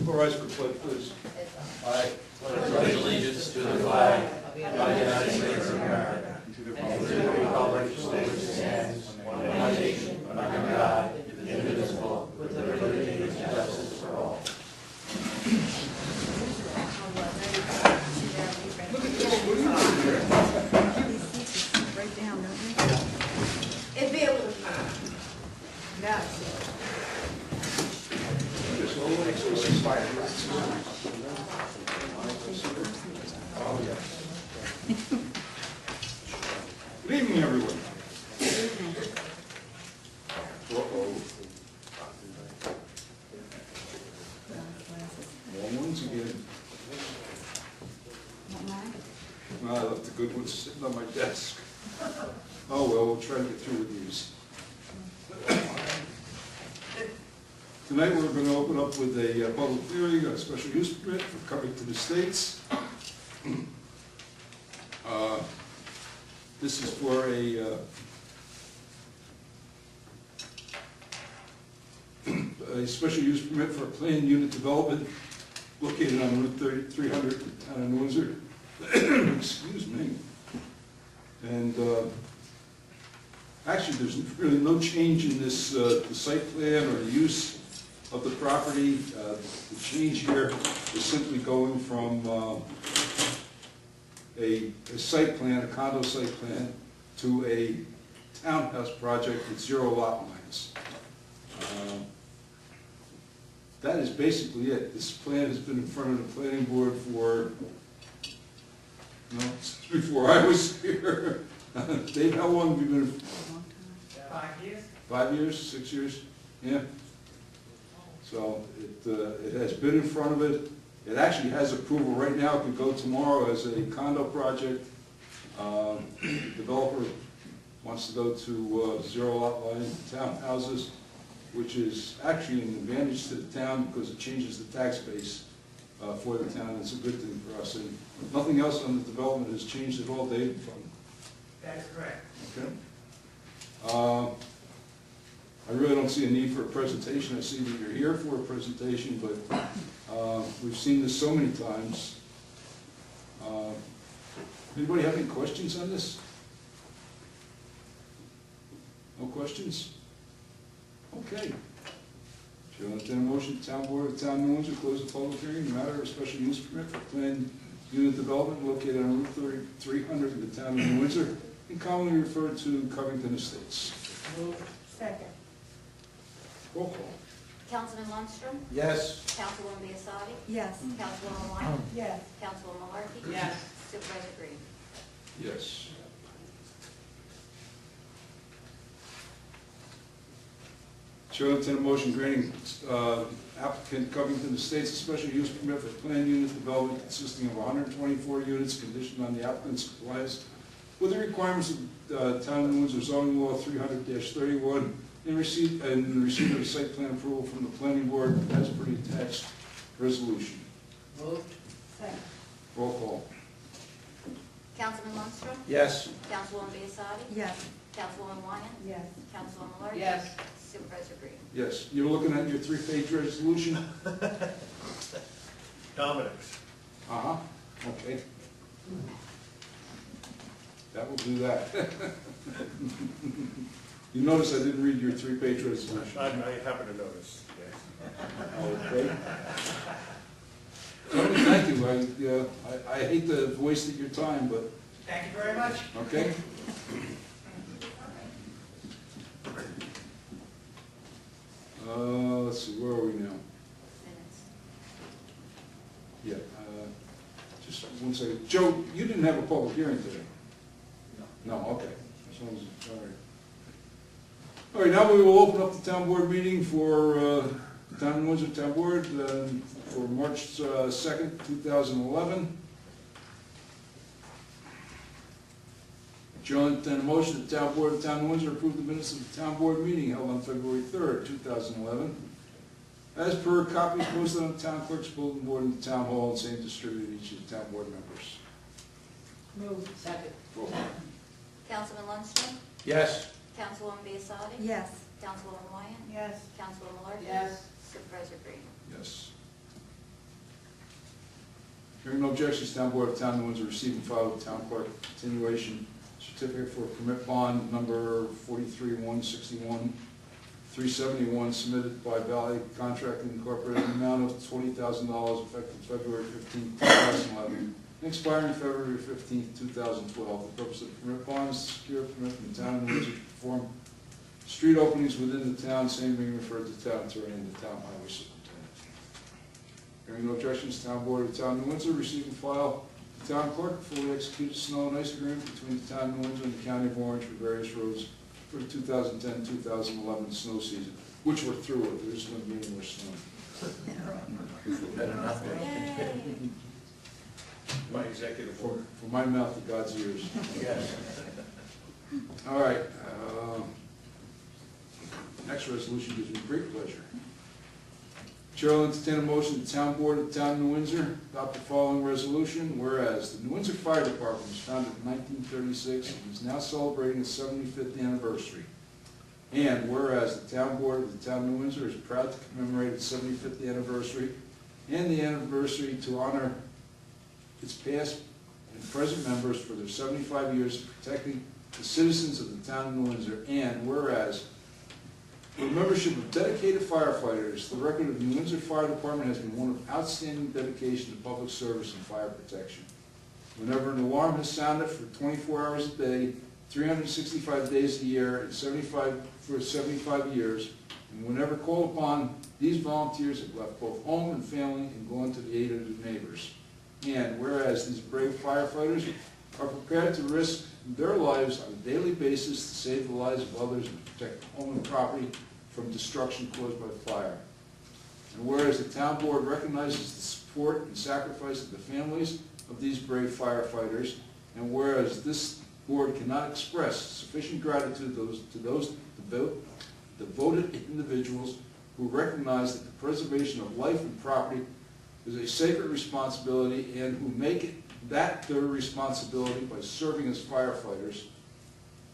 All rise for the pledge, please. I pledge allegiance to the flag of the United States of America and to the republic for which it stands, one nation, under God, indivisible, with liberty and justice for all. Right down, don't you? It'd be a little. Yes. Good evening, everyone. Long ones again. I left the good ones sitting on my desk. Oh, well, we'll try to get through with these. Tonight, we're going to open up with a public hearing, a special use permit for Covington Estates. This is for a special use permit for a planned unit development located on Route 300 in the town of Windsor. Excuse me. And actually, there's really no change in this the site plan or the use of the property. The change here is simply going from a site plan, a condo site plan, to a townhouse project with 0 lot lines. That is basically it. This plan has been in front of the planning board for, since before I was here. Dave, how long have you been? 5 years. 5 years, 6 years? Yeah. So it has been in front of it. It actually has approval right now. It could go tomorrow as a condo project. The developer wants to go to 0 lot line townhouses, which is actually an advantage to the town because it changes the tax base for the town. It's a good thing for us. And nothing else on the development has changed at all, Dave? That's correct. Okay. I really don't see a need for a presentation. I see that you're here for a presentation, but we've seen this so many times. Anybody have any questions on this? No questions? Okay. Chair will entertain a motion, the town board of the town of New Windsor close the public hearing in the matter of a special use permit for planned unit development located on Route 300 in the town of New Windsor, and commonly referred to Covington Estates. Second. Roll call. Councilman Lundstrom? Yes. Councilwoman Biassadi? Yes. Councilwoman Wyatt? Yes. Councilwoman Malarkey? Yes. Supervisor Green? Yes. Chair will entertain a motion granting applicant Covington Estates a special use permit for planned unit development consisting of 124 units conditioned on the applicant's compliance with the requirements of Town of New Windsor zoning law 300-31 and receipt of site plan approval from the planning board as per the attached resolution. Moved. Second. Roll call. Councilman Lundstrom? Yes. Councilwoman Biassadi? Yes. Councilwoman Wyatt? Yes. Councilwoman Malarkey? Yes. Supervisor Green? Yes, you're looking at your 3-page resolution? Dominic's. Uh-huh, okay. That will do that. You notice I didn't read your 3-page resolution. I happen to notice, yes. Okay. Tony, thank you. I hate to have wasted your time, but, Thank you very much. okay? Let's see, where are we now? Minutes. Yeah, just 1 second. Joe, you didn't have a public hearing today? No, okay. As long as, all right. All right, now we will open up the town board meeting for the Town of Windsor Town Board for March 2nd, 2011. Chair will entertain a motion that the town board of the Town of Windsor approve the minutes of the town board meeting held on February 3rd, 2011. As per copies posted on the town clerk's bulletin board in the town hall and same distributed to each of the town board members. Moved. Second. Roll call. Councilman Lundstrom? Yes. Councilwoman Biassadi? Yes. Councilwoman Wyatt? Yes. Councilwoman Malarkey? Yes. Supervisor Green? Yes. Hearing no objections, Town Board of Town of New Windsor receive and file with Town Clerk continuation certificate for permit bond number 43-161-371 submitted by Valley Contracting Incorporated in the amount of $20,000 effective February 15, 2011, and expiring February 15, 2012. The purpose of the permit bond is to secure a permit from the Town of New Windsor to perform street openings within the town, same being referred to town attorney and the town highway superintendent. Hearing no objections, Town Board of the Town of New Windsor receive and file the Town Clerk fully executed snow and ice agreement between the Town of New Windsor and the County of Orange for various roads for the 2010-2011 snow season, which we're through with. There isn't going to be any more snow. Better not be. Yay. My executive From my mouth to God's ears. Yes. All right. Next resolution gives me great pleasure. Chair will entertain a motion, the Town Board of the Town of New Windsor adopt the following resolution, whereas the New Windsor Fire Department was founded in 1936 and is now celebrating its 75th anniversary. And whereas the Town Board of the Town of New Windsor is proud to commemorate its 75th anniversary and the anniversary to honor its past and present members for their 75 years of protecting the citizens of the Town of New Windsor. And whereas for the membership of dedicated firefighters, the record of the New Windsor Fire Department has been one of outstanding dedication to public service and fire protection. Whenever an alarm has sounded for 24 hours a day, 365 days a year, and 75 years, and whenever called upon, these volunteers have left both home and family and gone to the aid of their neighbors. And whereas these brave firefighters are prepared to risk their lives on a daily basis to save the lives of others and protect home and property from destruction caused by fire. And whereas the Town Board recognizes the support and sacrifice of the families of these brave firefighters, and whereas this Board cannot express sufficient gratitude to those devoted individuals who recognize that the preservation of life and property is a sacred responsibility and who make it that their responsibility by serving as firefighters.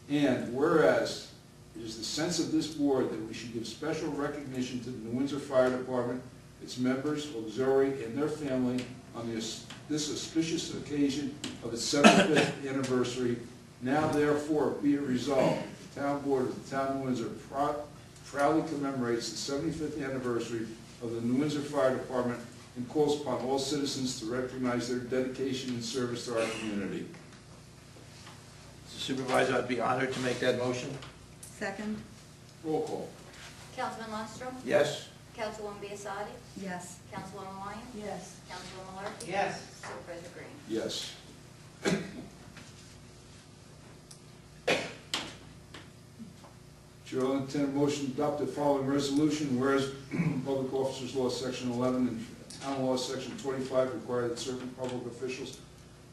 And whereas it is the sense of this board that we should give special recognition to the New Windsor Fire Department, its members, auxiliary, and their family on this auspicious occasion of its 75th anniversary, now therefore be it resolved, the Town Board of the Town of New Windsor proudly commemorates the 75th anniversary of the New Windsor Fire Department and calls upon all citizens to recognize their dedication and service to our community. Supervisor, I'd be honored to make that motion. Second? Roll call. Councilman Lundstrom? Yes. Councilwoman Biassadi? Yes. Councilwoman Wyatt? Yes. Councilwoman Malarkey? Yes. Supervisor Green? Yes. Chair will entertain a motion to adopt the following resolution, whereas Public Officers Law Section 11 and Town Law Section 25 require that certain public officials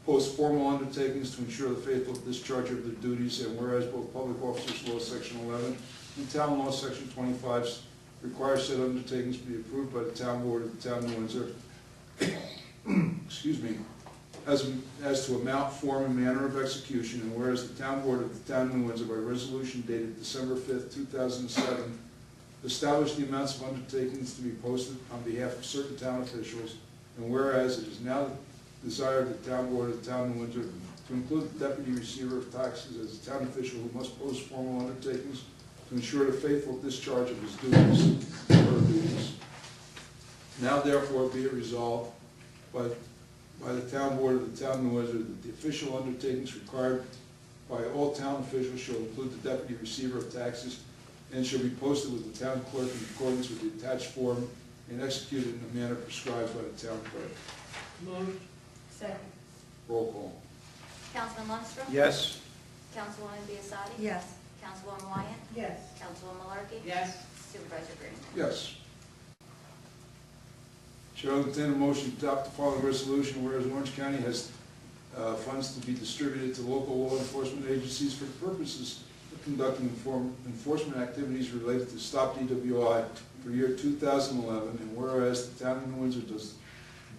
post formal undertakings to ensure the faithful discharge of their duties, and whereas both Public Officers Law Section 11 and Town Law Section 25 require said undertakings to be approved by the Town Board of the Town of New Windsor, excuse me, as to amount, form, and manner of execution, and whereas the Town Board of the Town of New Windsor by resolution dated December 5th, 2007, established the amounts of undertakings to be posted on behalf of certain town officials, and whereas it is now desired of the Town Board of the Town of New Windsor to include the Deputy Receiver of Taxes as a town official who must post formal undertakings to ensure the faithful discharge of his duties or her duties. Now therefore be it resolved by the Town Board of the Town of New Windsor that the official undertakings required by all town officials shall include the Deputy Receiver of Taxes and shall be posted with the Town Clerk in accordance with the attached form and executed in the manner prescribed by the Town Clerk. Moved. Second? Roll call. Councilman Lundstrom? Yes. Councilwoman Biassadi? Yes. Councilwoman Wyatt? Yes. Councilwoman Malarkey? Yes. Supervisor Green? Yes. Chair will entertain a motion to adopt the following resolution, whereas Orange County has funds to be distributed to local law enforcement agencies for the purposes of conducting enforcement activities related to Stop DWI for the year 2011, and whereas the Town of New Windsor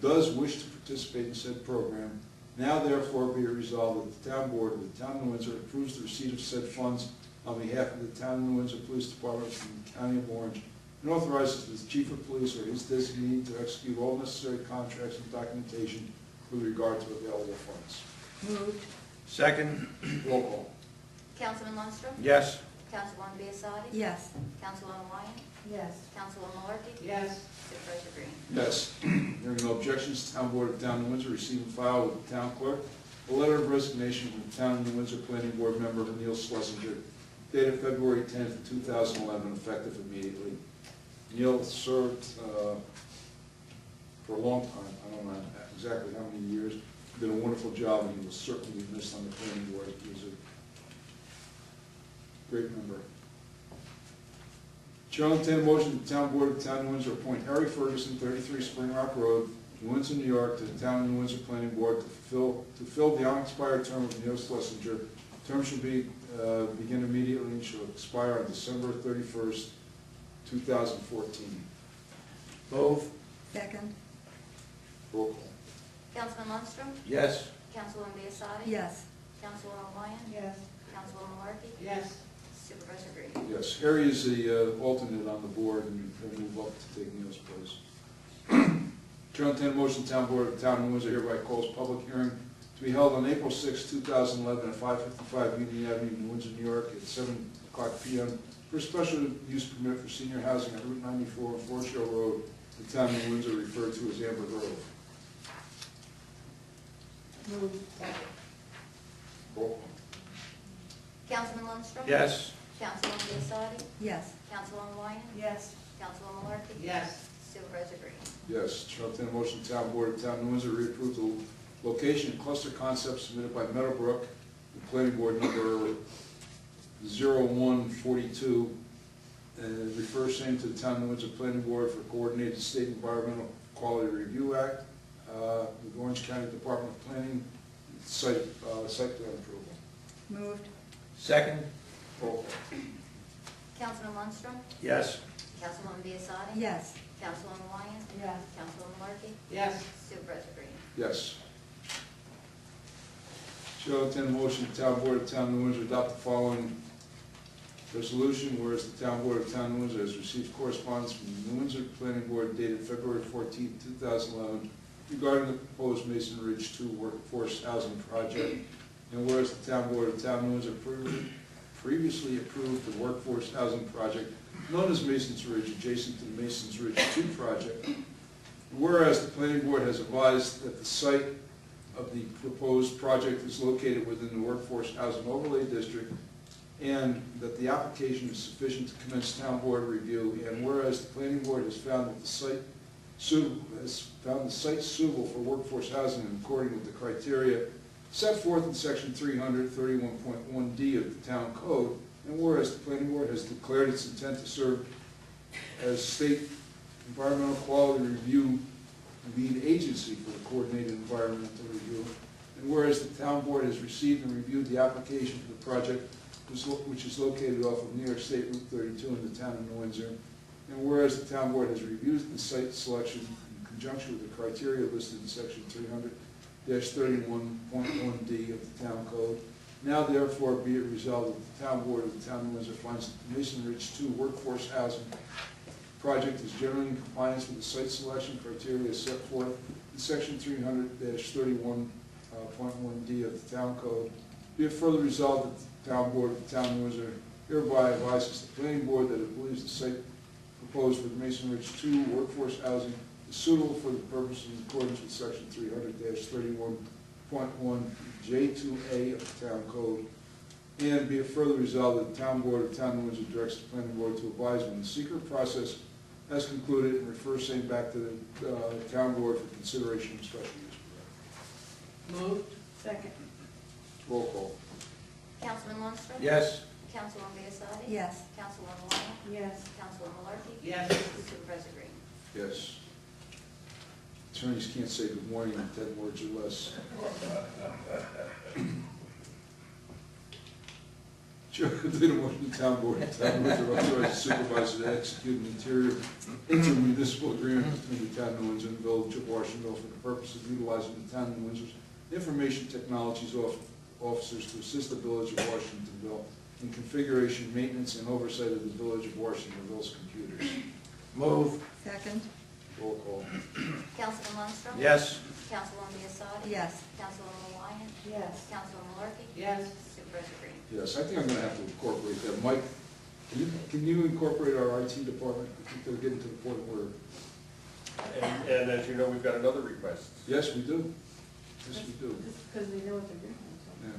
does wish to participate in said program, now therefore be it resolved that the Town Board of the Town of New Windsor approves the receipt of said funds on behalf of the Town of New Windsor Police Department from the County of Orange, and authorizes the Chief of Police or his designee to execute all necessary contracts and documentation with regard to available funds. Moved. Second. Roll call. Councilman Lundstrom? Yes. Councilwoman Biassadi? Yes. Councilwoman Wyatt? Yes. Councilwoman Malarkey? Yes. Supervisor Green? Yes. Hearing no objections, Town Board of Town of New Windsor receive and file with the Town Clerk a letter of resignation from the Town of New Windsor Planning Board member Neil Schlesinger, dated February 10th, 2011, effective immediately. Neil served for a long time, I don't know exactly how many years, did a wonderful job, and he will certainly be missed on the planning board. He was a great member. Chair will entertain a motion that the Town Board of Town of New Windsor appoint Harry Ferguson, 33 Spring Rock Road, New Windsor, New York, to the Town of New Windsor Planning Board to fill the unexpired term of Neil Schlesinger. Term should be begin immediately and shall expire on December 31st, 2014. Move. Second. Roll call. Councilman Lundstrom? Yes. Councilwoman Biassadi? Yes. Councilwoman Wyatt? Yes. Councilwoman Malarkey? Yes. Supervisor Green? Yes, Harry is the alternate on the board, and he'll move up to take Neil's place. Chair will entertain a motion, the Town Board of the Town of New Windsor hereby calls public hearing to be held on April 6, 2011, at 555 Union Avenue, New Windsor, New York, at 7 o'clock p.m. for a special use permit for senior housing on Route 94 and Forest Hill Road, the Town of New Windsor, referred to as Amber Grove. Moved. Second. Roll call. Councilman Lundstrom? Yes. Councilwoman Biassadi? Yes. Councilwoman Wyatt? Yes. Councilwoman Malarkey? Yes. Supervisor Green? Yes, Chair will entertain a motion, the Town Board of Town of New Windsor reapprove the location and cluster concept submitted by Meadowbrook, the planning board number 0142, and refer same to the Town of New Windsor Planning Board for Coordinated State Environmental Quality Review Act, with Orange County Department of Planning, site plan approval. Moved. Second. Roll call. Councilman Lundstrom? Yes. Councilwoman Biassadi? Yes. Councilwoman Wyatt? Yes. Councilwoman Malarkey? Yes. Supervisor Green? Yes. Chair will entertain a motion, the Town Board of Town of New Windsor adopt the following resolution, whereas the Town Board of Town of New Windsor has received correspondence from the New Windsor Planning Board dated February 14, 2011, regarding the proposed Mason Ridge 2 workforce housing project, and whereas the Town Board of Town of New Windsor previously approved the workforce housing project known as Mason's Ridge, adjacent to the Mason's Ridge 2 project, whereas the Planning Board has advised that the site of the proposed project is located within the Workforce Housing Overlay District, and that the application is sufficient to commence Town Board review, and whereas the Planning Board has found that the site suitable for workforce housing in accordance with the criteria set forth in Section 331.1D of the Town Code, and whereas the Planning Board has declared its intent to serve as State Environmental Quality Review lead agency for the Coordinated Environmental Review, and whereas the Town Board has received and reviewed the application for the project, which is located off of New York State Route 32 in the Town of New Windsor, and whereas the Town Board has reviewed the site selection in conjunction with the criteria listed in Section 300-31.1D of the Town Code, now therefore be it resolved that the Town Board of the Town of New Windsor finds that the Mason Ridge 2 workforce housing project is generally in compliance with the site selection criteria set forth in Section 300-31.1D of the Town Code. Be it further resolved that the Town Board of the Town of New Windsor hereby advises the Planning Board that it believes the site proposed for the Mason Ridge 2 workforce housing is suitable for the purposes in accordance with Section 300-31.1J2A of the Town Code. And be it further resolved that the Town Board of the Town of New Windsor directs the Planning Board to advise when the secret process has concluded and refer same back to the Town Board for consideration of special use permit. Moved. Second. Roll call. Councilman Lundstrom? Yes. Councilwoman Biassadi? Yes. Councilwoman Wyatt? Yes. Councilwoman Malarkey? Yes. Supervisor Green? Yes. Attorneys can't say good morning in 10 words or less. Chair, the motion the Town Board of the Town of Windsor authorize the supervisor to execute an intermunicipal agreement between the Town of New Windsor and the Village of Washingtonville for the purpose of utilizing the Town of New Windsor's information technologies officers to assist the Village of Washingtonville in configuration, maintenance, and oversight of the Village of Washingtonville's computers. Move. Second. Roll call. Councilman Lundstrom? Yes. Councilwoman Biassiatti. Yes. Councilwoman Wyatt. Yes. Councilwoman Larky. Yes. Supervisor Green. Yes, I think I'm gonna have to incorporate that. Mike, can you incorporate our IT department? I think they're getting to the point where, And as you know, we've got another request. yes, we do. Yes, we do. Because they know what they're doing. Yeah,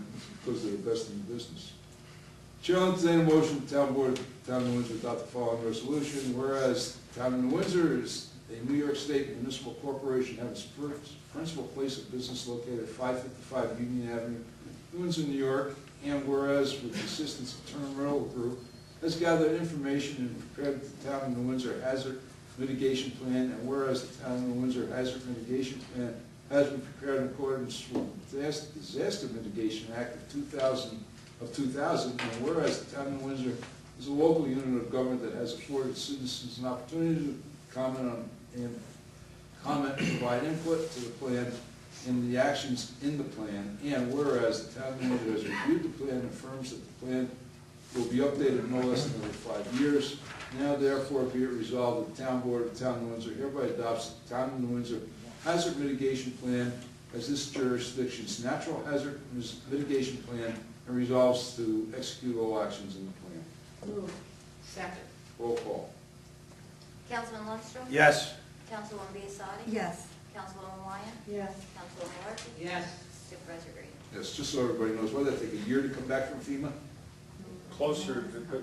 because they're the best in the business. Chair will entertain a motion, the town board, Town of New Windsor adopt the following resolution. Whereas Town of New Windsor is a New York State municipal corporation having its principal place of business located at 555 Union Avenue, Windsor, New York. And whereas with the assistance of Turner Railroad Group, has gathered information and prepared the Town of New Windsor hazard mitigation plan. And whereas the Town of New Windsor hazard mitigation plan has been prepared in accordance with the Disaster Mitigation Act of 2000, and whereas the Town of New Windsor is a local unit of government that has afforded citizens an opportunity to comment on and provide input to the plan and the actions in the plan, and whereas the Town of New Windsor has reviewed the plan and affirms that the plan will be updated no less than every 5 years. Now therefore be it resolved that the Town Board of the Town of New Windsor hereby adopts the Town of New Windsor Hazard Mitigation Plan as this jurisdiction's natural hazard mitigation plan and resolves to execute all actions in the plan. Move. Second. Roll call. Councilman Lundstrom. Yes. Councilwoman Biassiatti. Yes. Councilwoman Wyatt. Yes. Councilwoman Larky. Yes. Supervisor Green. Yes, just so everybody knows, why did that take a year to come back from FEMA? Closer to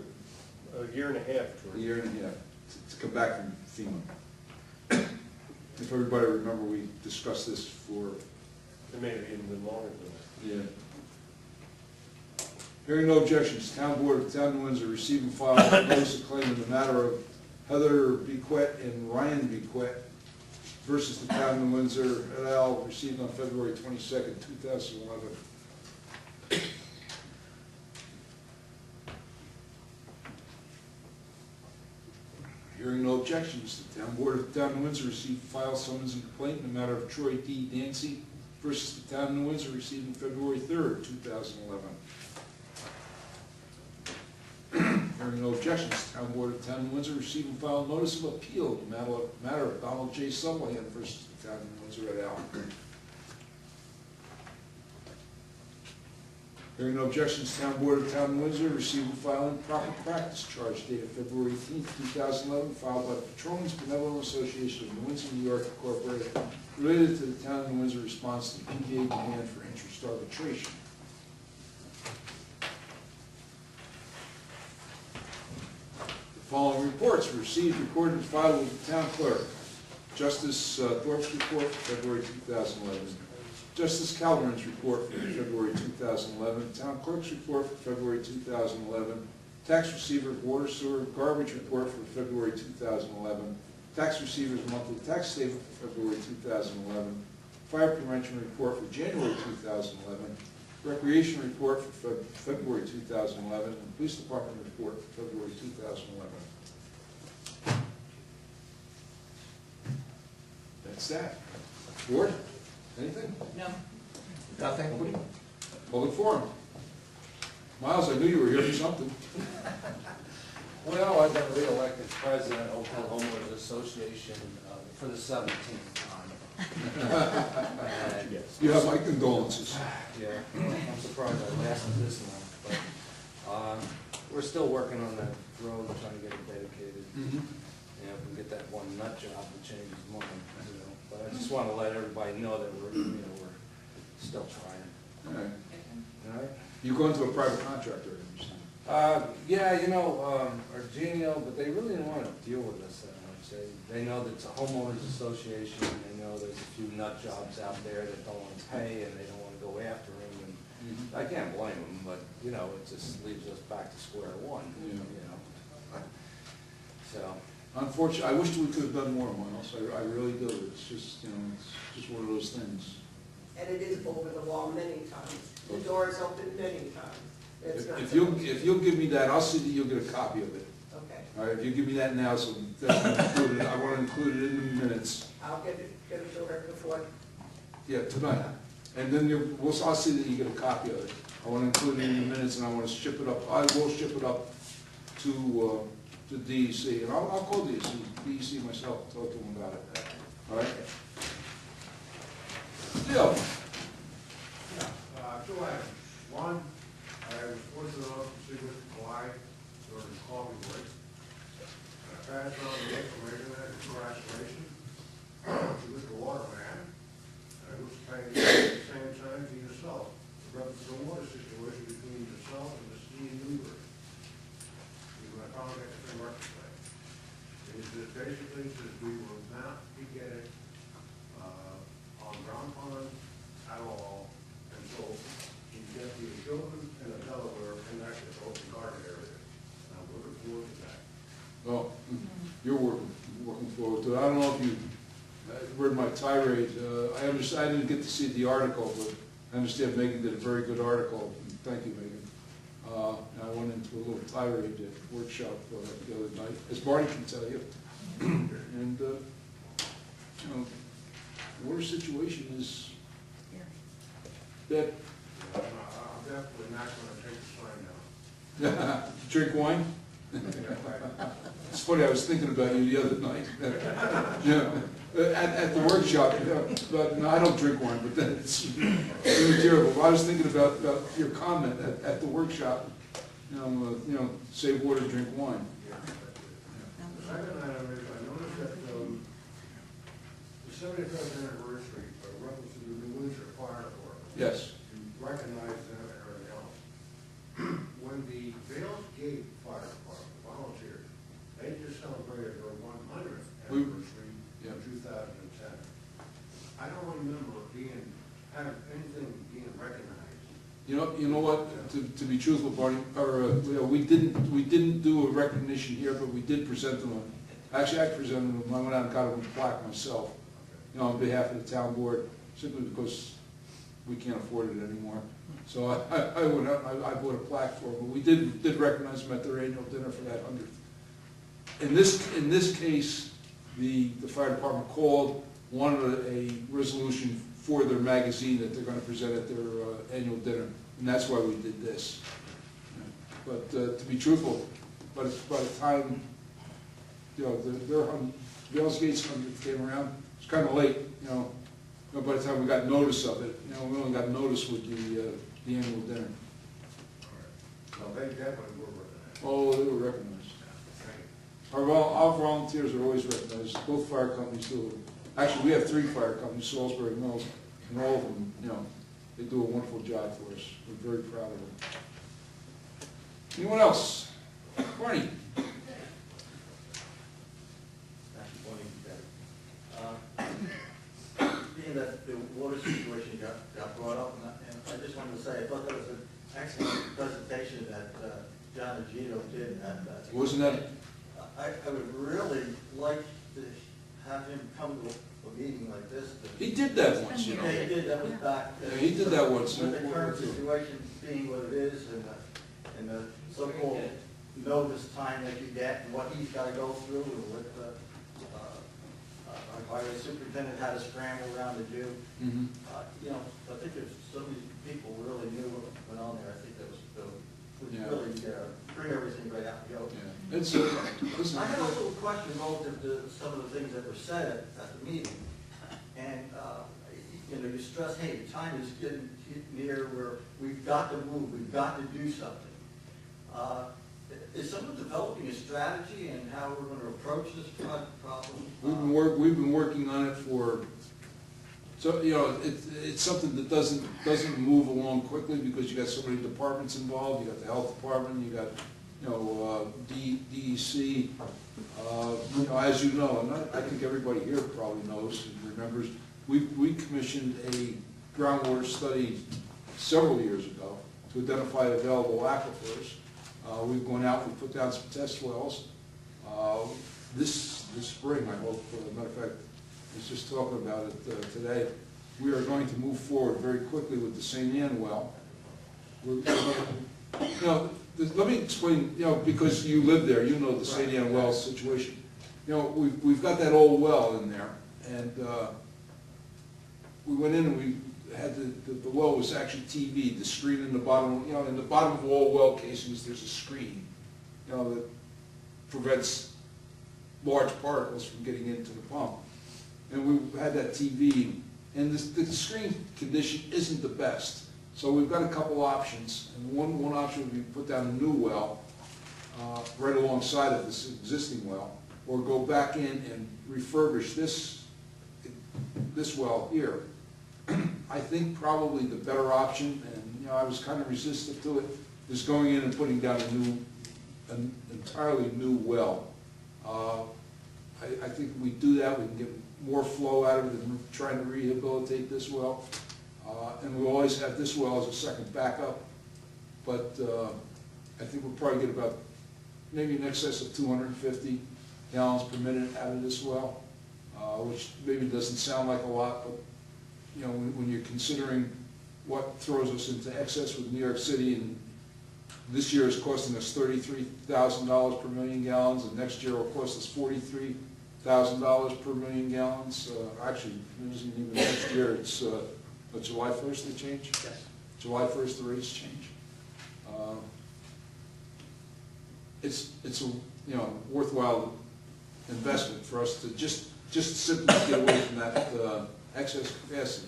a year and a half, A George. year and a half to come back from FEMA. If everybody remember, we discussed this for, It may have even been longer than that. yeah. Hearing no objections, Town Board of Town of New Windsor receive and file a notice of claim in the matter of Heather Bequette and Ryan Bequette versus the Town of New Windsor et al., received on February 22nd, 2011. Hearing no objections, the Town Board of the Town of New Windsor received file summons and complaint in the matter of Troy D. Dancy versus the Town of New Windsor, received on February 3rd, 2011. Hearing no objections, the Town Board of the Town of New Windsor received and filed notice of appeal in the matter of Donald J. Sutherland versus the Town of New Windsor et al. Hearing no objections, the Town Board of the Town of New Windsor received and filed improper practice charge dated February 18th, 2011, filed by the Patrolmen's Benevolent Association of New Windsor, New York, Incorporated, related to the Town of New Windsor response to the PDA demand for interest arbitration. The following reports were received, recorded, and filed with the Town Clerk. Justice Thorpe's report for February 2011. Justice Calderon's report for February 2011. Town Clerk's report for February 2011. Tax Receiver's Water Sewer Garbage report for February 2011. Tax Receiver's Monthly Tax Statement for February 2011. Fire Prevention report for January 2011. Recreation report for February 2011. And Police Department report for February 2011. That's that. Board, anything? No. Nothing. Public forum. Miles, I knew you were here for something. Well, I've been re-elected president of Oklahoma Homeowners Association for the 17th time. And, You have my condolences. yeah, I'm surprised I lasted this long, but we're still working on that road, trying to get it dedicated. And if we get that one nut job to change his mind, you know. But I just want to let everybody know that we're still trying. All right. All right? You go into a private contractor, I understand. Yeah, are genial, but they really didn't want to deal with us that much. They know that it's a homeowners association, and they know there's a few nut jobs out there that don't want to pay, and they don't want to go after them, and I can't blame them, but, it just leaves us back to square one, So, Unfortunately, I wish we could have done more, Miles. I really do. It's just, it's just one of those things. And it is over the wall many times. The door is open many times. It's not. If you'll give me that, I'll see that you'll get a copy of it. Okay, All right, if you give me that now, so that's included, I want to include it in the minutes. I'll get it to her before. Yeah, tonight. And then I'll see that you get a copy of it. I want to include it in the minutes, and I want to ship it up. I will ship it up to DEC, and I'll call DEC myself, talk to them about it. All right? Bill? Two items. One, I was fortunate enough to see Mr. Kawhi during his coffee break. And I passed on the information and congratulations to Mr. Waterman. And I was paying at the same time to yourself, reference to the water situation between yourself and the city of Newbury. I found that in the marketplace. It just basically says we will not be getting on ground pond at all until you get the children and the Delaware connected to open garden area. And I'm looking forward to that. Well, you're working forward to it. I don't know if you read my tirade. I didn't get to see the article, but I understand Megan did a very good article. Thank you, Megan. And I went into a little tirade at workshop the other night, as Barney can tell you. And, water situation is that I'm definitely not gonna take the sign down. drink wine. It's funny, I was thinking about you the other night. At the workshop, but no, I don't drink wine, but then it's terrible. I was thinking about your comment at the workshop, save water, drink wine. The second item is, I noticed that the 75th anniversary of reference to the New Windsor Fire Department. Yes. You recognize them and everything else. When the Vales Gate Fire Department volunteered, they just celebrated their 100th anniversary in 2010. I don't remember having anything being recognized. You know what? To be truthful, Barney, we didn't do a recognition here, but we did present them. Actually, I presented them. I went out and got them a plaque myself, on behalf of the town board, simply because we can't afford it anymore. So I went out and I bought a plaque for them. But we did recognize them at their annual dinner for that 100th. In this case, the fire department wanted a resolution for their magazine that they're going to present at their annual dinner, and that's why we did this. But to be truthful, by the time their Vales Gates 100th came around, it's kind of late. By the time we got notice of it, we only got notice with the annual dinner. So they definitely were recognized. Oh, they were recognized. Thank you. Our volunteers are always recognized. Both fire companies do it. Actually, we have 3 fire companies, Salisbury Mills, and all of them, they do a wonderful job for us. We're very proud of them. Anyone else? Barney? Being that the water situation got brought up, and I just wanted to say, I thought that was an excellent presentation that John and Gino did at that. Wasn't that? I would really like to have him come to a meeting like this. He did that once, Yeah, he did, that was back. Yeah, he did that once. With the current situation being what it is, and the so-called notice time that you get, and what he's got to go through, and what our highway superintendent had to scramble around to do. Mhm. I think if so many people really knew what went on there, I think that would Yeah. really bring everything right out and go. Yeah. It's, listen, I had a little question relative to some of the things that were said at the meeting. And, you stress, hey, the time is getting near where we've got to move, we've got to do something. Is someone developing a strategy and how we're going to approach this problem? we've been working on it for, so, it's something that doesn't move along quickly because you got so many departments involved. You got the health department, you got, DEC. As you know, and I think everybody here probably knows and remembers, we commissioned a groundwater study several years ago to identify available aquifers. We've gone out, we put down some test wells. This spring, I hope, matter of fact, I was just talking about it today, we are going to move forward very quickly with the St. Anne well. Let me explain, because you live there, you know the St. Anne well situation. We've got that old well in there, and we went in and we had the well was actually TV'd, the screen in the bottom, in the bottom of all well casings, there's a screen, that prevents large particles from getting into the pump. And we had that TV And the screen condition isn't the best. So we've got a couple options, and one option would be put down a new well, right alongside of this existing well, or go back in and refurbish this well here. I think probably the better option, and I was kind of resistant to it, is going in and putting down an entirely new well. I think if we do that, we can get more flow out of it than trying to rehabilitate this well. And we'll always have this well as a second backup, but I think we'll probably get about maybe in excess of 250 gallons per minute out of this well, which maybe doesn't sound like a lot, but when you're considering what throws us into excess with New York City, and this year is costing us $33,000 per million gallons, and next year will cost us $43,000 per million gallons. Actually, it isn't even next year, it's July 1st they change? Yes. July 1st the rates change. It's a worthwhile investment for us to just simply get away from that excess capacity.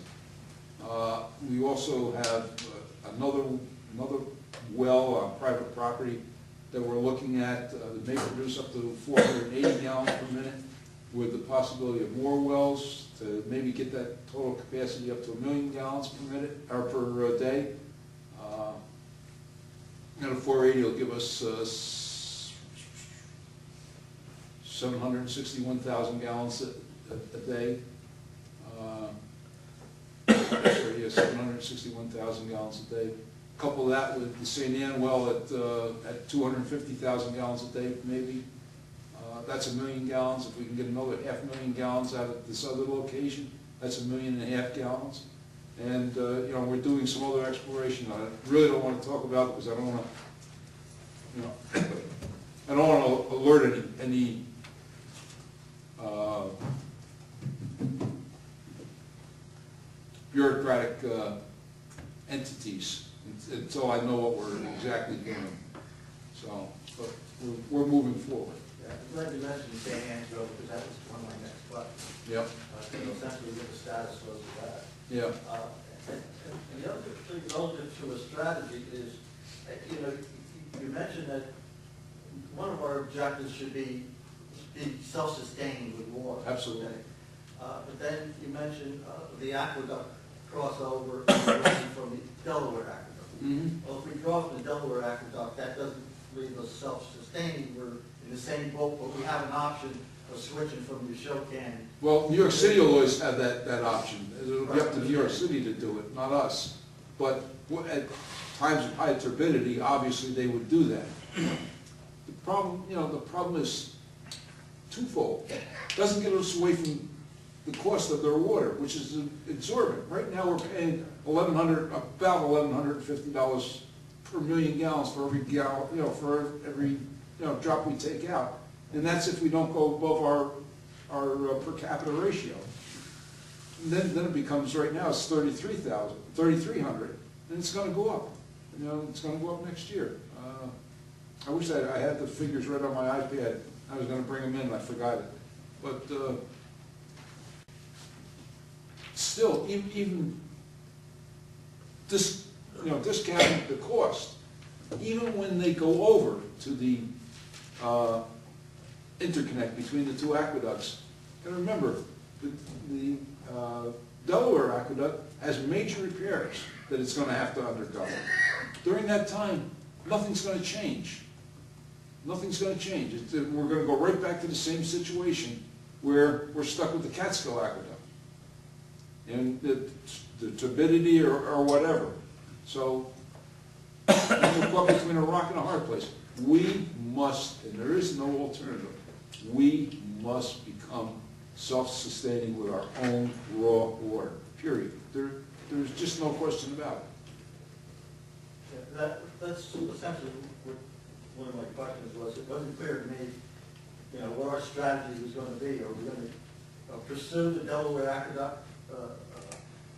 We also have another well on private property that we're looking at that may produce up to 480 gallons per minute, with the possibility of more wells to maybe get that total capacity up to 1 million gallons per minute or per day. And a 480 will give us 761,000 gallons a day. Sorry, yeah, 761,000 gallons a day. Couple that with the St. Anne well at 250,000 gallons a day, maybe. That's 1 million gallons. If we can get another 500,000 gallons out of this other location, that's 1.5 million gallons. And we're doing some other exploration on it. Really don't want to talk about it because I don't want to, I don't want to alert any bureaucratic entities until I know what we're exactly doing. So, but we're moving forward. Yeah, I'm glad you mentioned St. Anne's Road, because that was one of my next questions. Yep. Essentially what the status was of that. Yeah. And the other thing relative to a strategy is, you mentioned that one of our objectives should be self-sustaining with water. Absolutely. Okay? But then you mentioned the aqueduct crossover from the Delaware aqueduct. Mm-hmm. Well, if we draw from the Delaware aqueduct, that doesn't leave us self-sustaining. We're in the same boat, but we have an option of switching from the Shokan. Well, New York City will always have that option. It'll be up to New York City to do it, not us. But at times of high turbidity, obviously they would do that. The problem is twofold. It doesn't get us away from the cost of their water, which is exorbitant. Right now we're paying about $1,150 per million gallons for every gallon, for every drop we take out, and that's if we don't go above our per capita ratio. And then it becomes, right now it's 3,300, and it's going to go up. It's going to go up next year. I wish I had the figures right on my iPad. I was going to bring them in, and I forgot it. But still, even discounting the cost, even when they go over to the interconnect between the two aqueducts, and remember, the Delaware aqueduct has major repairs that it's going to have to undergo. During that time, nothing's going to change. Nothing's going to change. We're going to go right back to the same situation where we're stuck with the Catskill aqueduct and the turbidity or whatever. So we're caught between a rock and a hard place. We must, and there is no alternative, we must become self-sustaining with our own raw water, period. There's just no question about it. Yeah, that's essentially what one of my questions was. It wasn't clear to me, what our strategy was going to be. Are we going to pursue the Delaware aqueduct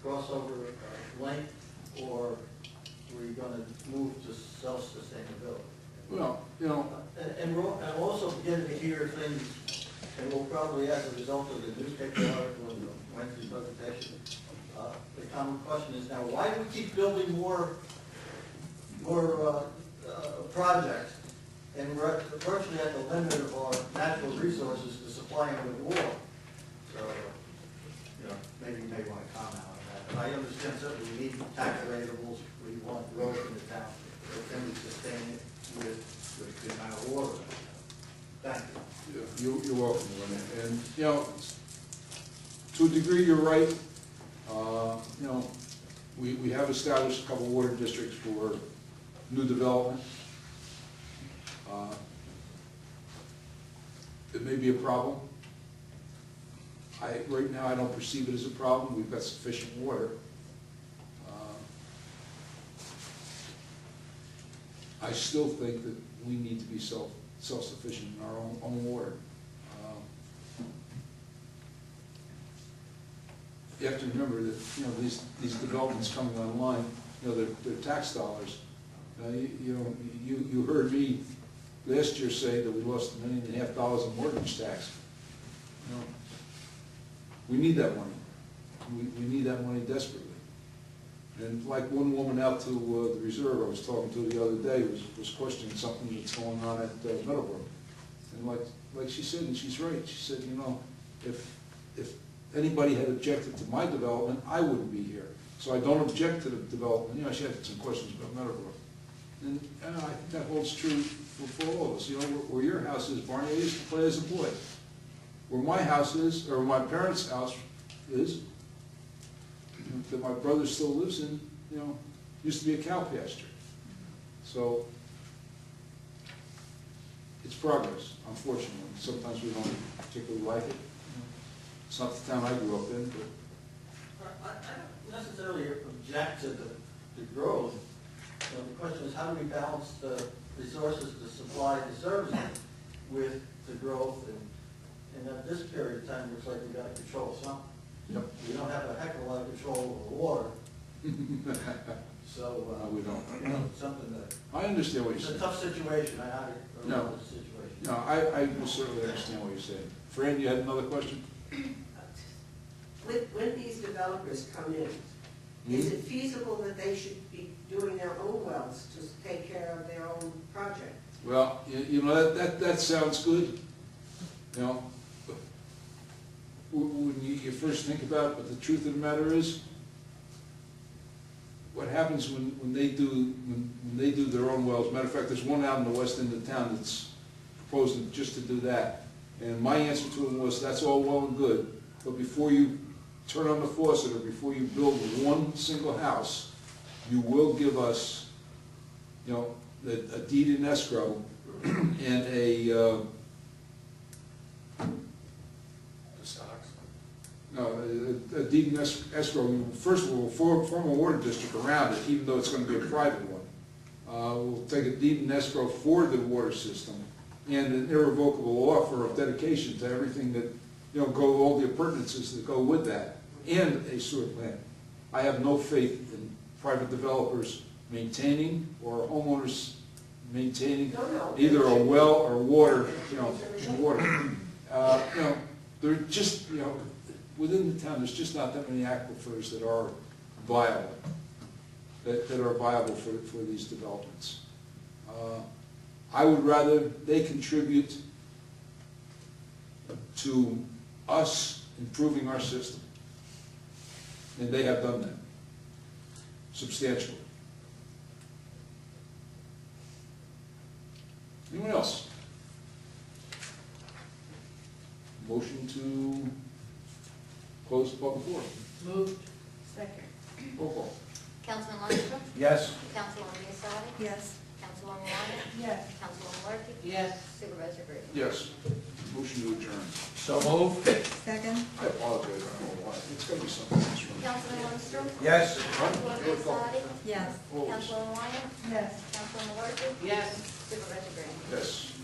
crossover length, or are we going to move to self-sustainability? Well, And we're also beginning to hear things, and we'll probably, as a result of the newspaper article and the Wednesday's presentation. The common question is now, why do we keep building more projects? And we're virtually at the limit of our natural resources to supply them with water. So, maybe you may want to comment on that. And I understand certainly we need tax ratables, we want growth in the town, but can we sustain it with the amount of water? Thank you. You're welcome, Lynn. And, to a degree, you're right. We have established a couple of water districts for new development. It may be a problem. Right now, I don't perceive it as a problem. We've got sufficient water. I still think that we need to be self-sufficient in our own water. You have to remember that, these developments coming online, they're tax dollars. You heard me last year say that we lost $1.5 million in mortgage tax. We need that money. We need that money desperately. And like one woman out to the reserve I was talking to the other day was questioning something that's going on at Meadowbrook. And like she said, and she's right, she said, if anybody had objected to my development, I wouldn't be here. So I don't object to the development. She had some questions about Meadowbrook. And I think that holds true for all of us. Where your house is, Barney, I used to play as a boy. Where my house is, or my parents' house is, that my brother still lives in, used to be a cow pasture. So it's progress, unfortunately. Sometimes we don't particularly like it. It's not the town I grew up in, but I don't necessarily object to the growth. The question is, how do we balance the resources to supply the services with the growth? And at this period of time, it looks like we got to control something. Yep. We don't have a heck of a lot of control over the water. So, no, we don't. It's something that, I understand what you're it's a saying. tough situation. I had a No. tough situation. No, I will certainly understand what you're saying. Fran, you had another question? When these developers come in, is it feasible that they should be doing their own wells to take care of their own project? Well, that sounds good. When you first think about it, but the truth of the matter is, what happens when they do their own wells? Matter of fact, there's one out in the west end of town that's proposing just to do that. And my answer to him was, that's all well and good, but before you turn on the faucet or before you build one single house, you will give us, a deed in escrow and a deed in escrow. First of all, we'll form a water district around it, even though it's going to be a private one. We'll take a deed in escrow for the water system and an irrevocable offer of dedication to everything that, all the appurtenances that go with that, and a sewer plant. I have no faith in private developers maintaining or homeowners maintaining either a well or water, water. They're just, within the town, there's just not that many aquifers that are viable, that are viable for these developments. I would rather they contribute to us improving our system, and they have done that substantially. Anyone else? Motion to close the public forum. Moved. Second. Roll call. Councilman Lundstrom? Yes. Councilwoman Biassadi? Yes. Councilwoman Wyatt? Yes. Councilwoman Murphy? Yes. Supervisor Green? Yes. Motion to adjourn. So moved. Second? I apologize, I don't know why. It's got to be something else. Councilman Lundstrom? Yes. Councilwoman Biassadi? Yes. Councilwoman Wyatt? Yes. Councilwoman Murphy? Yes. Supervisor Green? Yes.